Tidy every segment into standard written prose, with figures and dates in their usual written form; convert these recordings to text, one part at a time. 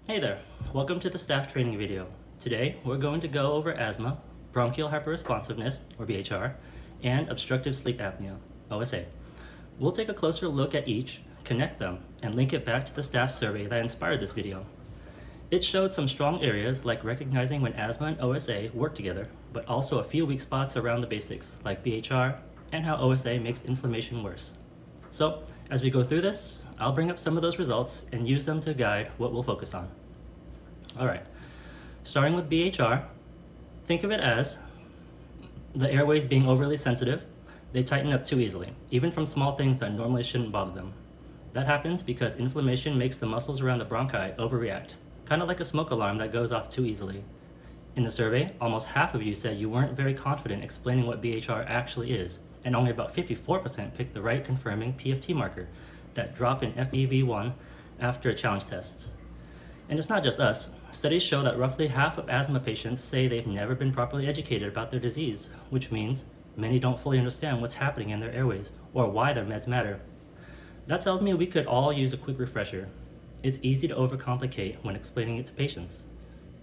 Hey there, welcome to the staff training video. Today we're going to go over asthma, bronchial hyperresponsiveness, or BHR, and obstructive sleep apnea, OSA. We'll take a closer look at each, connect them, and link it back to the staff survey that inspired this video. It showed some strong areas like recognizing when asthma and OSA work together, but also a few weak spots around the basics like BHR and how OSA makes inflammation worse. So as we go through this, I'll bring up some of those results and use them to guide what we'll focus on. All right, starting with BHR, think of it as the airways being overly sensitive. They tighten up too easily, even from small things that normally shouldn't bother them. That happens because inflammation makes the muscles around the bronchi overreact, kind of like a smoke alarm that goes off too easily. In the survey, almost half of you said you weren't very confident explaining what BHR actually is, and only about 54% picked the right confirming PFT marker, that drop in FEV1 after a challenge test. And it's not just us. Studies show that roughly half of asthma patients say they've never been properly educated about their disease, which means many don't fully understand what's happening in their airways or why their meds matter. That tells me we could all use a quick refresher. It's easy to overcomplicate when explaining it to patients.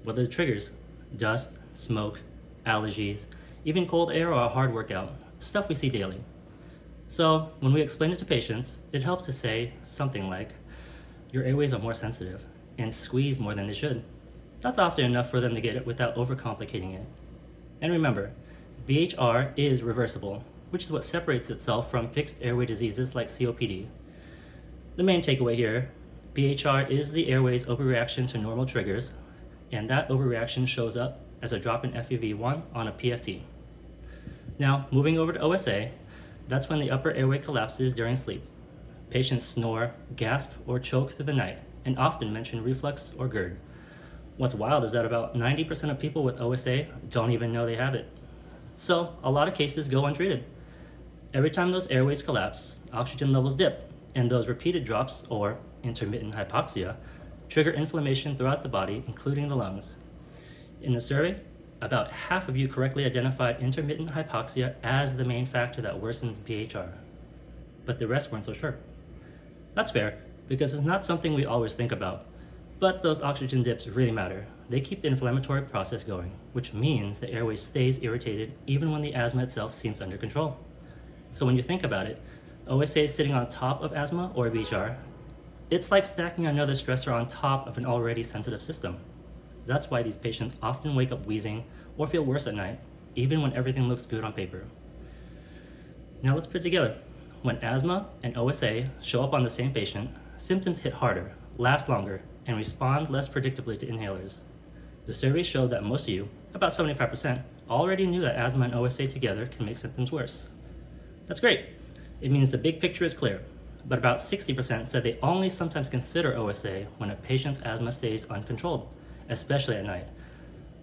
What are the triggers? Dust, smoke, allergies, even cold air or a hard workout, stuff we see daily. So when we explain it to patients, it helps to say something like, your airways are more sensitive and squeeze more than they should. That's often enough for them to get it without overcomplicating it. And remember, BHR is reversible, which is what separates itself from fixed airway diseases like COPD. The main takeaway here, BHR is the airway's overreaction to normal triggers, and that overreaction shows up as a drop in FEV1 on a PFT. Now, moving over to OSA, that's when the upper airway collapses during sleep. Patients snore, gasp, or choke through the night, and often mention reflux or GERD. What's wild is that about 90% of people with OSA don't even know they have it. So, a lot of cases go untreated. Every time those airways collapse, oxygen levels dip, and those repeated drops, or intermittent hypoxia, trigger inflammation throughout the body, including the lungs. In the survey, about half of you correctly identified intermittent hypoxia as the main factor that worsens BHR, but the rest weren't so sure. That's fair, because it's not something we always think about, but those oxygen dips really matter. They keep the inflammatory process going, which means the airway stays irritated even when the asthma itself seems under control. So when you think about it, OSA is sitting on top of asthma or BHR. It's like stacking another stressor on top of an already sensitive system. That's why these patients often wake up wheezing or feel worse at night, even when everything looks good on paper. Now let's put it together. When asthma and OSA show up on the same patient, symptoms hit harder, last longer, and respond less predictably to inhalers. The survey showed that most of you, about 75%, already knew that asthma and OSA together can make symptoms worse. That's great. It means the big picture is clear, but about 60% said they only sometimes consider OSA when a patient's asthma stays uncontrolled, especially at night.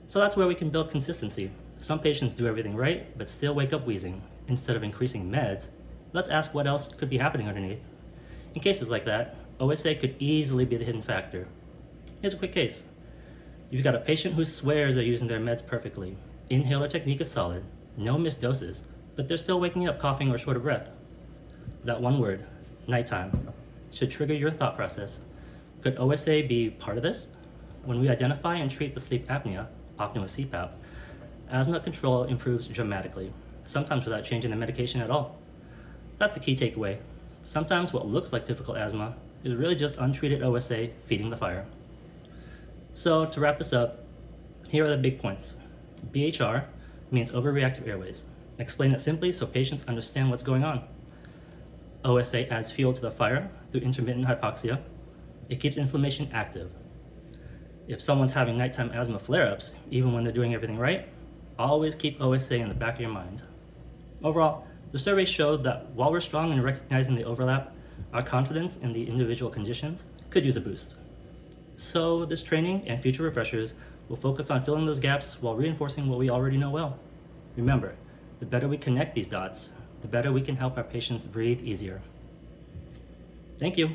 So that's where we can build consistency. Some patients do everything right, but still wake up wheezing. Instead of increasing meds, let's ask what else could be happening underneath. In cases like that, OSA could easily be the hidden factor. Here's a quick case. You've got a patient who swears they're using their meds perfectly. Inhaler technique is solid, no missed doses, but they're still waking up coughing or short of breath. That one word, nighttime, should trigger your thought process. Could OSA be part of this? When we identify and treat the sleep apnea, often with CPAP, asthma control improves dramatically, sometimes without changing the medication at all. That's the key takeaway. Sometimes what looks like difficult asthma is really just untreated OSA feeding the fire. So to wrap this up, here are the big points. BHR means overreactive airways. Explain it simply so patients understand what's going on. OSA adds fuel to the fire through intermittent hypoxia. It keeps inflammation active. If someone's having nighttime asthma flare-ups, even when they're doing everything right, always keep OSA in the back of your mind. Overall, the survey showed that while we're strong in recognizing the overlap, our confidence in the individual conditions could use a boost. So this training and future refreshers will focus on filling those gaps while reinforcing what we already know well. Remember, the better we connect these dots, the better we can help our patients breathe easier. Thank you.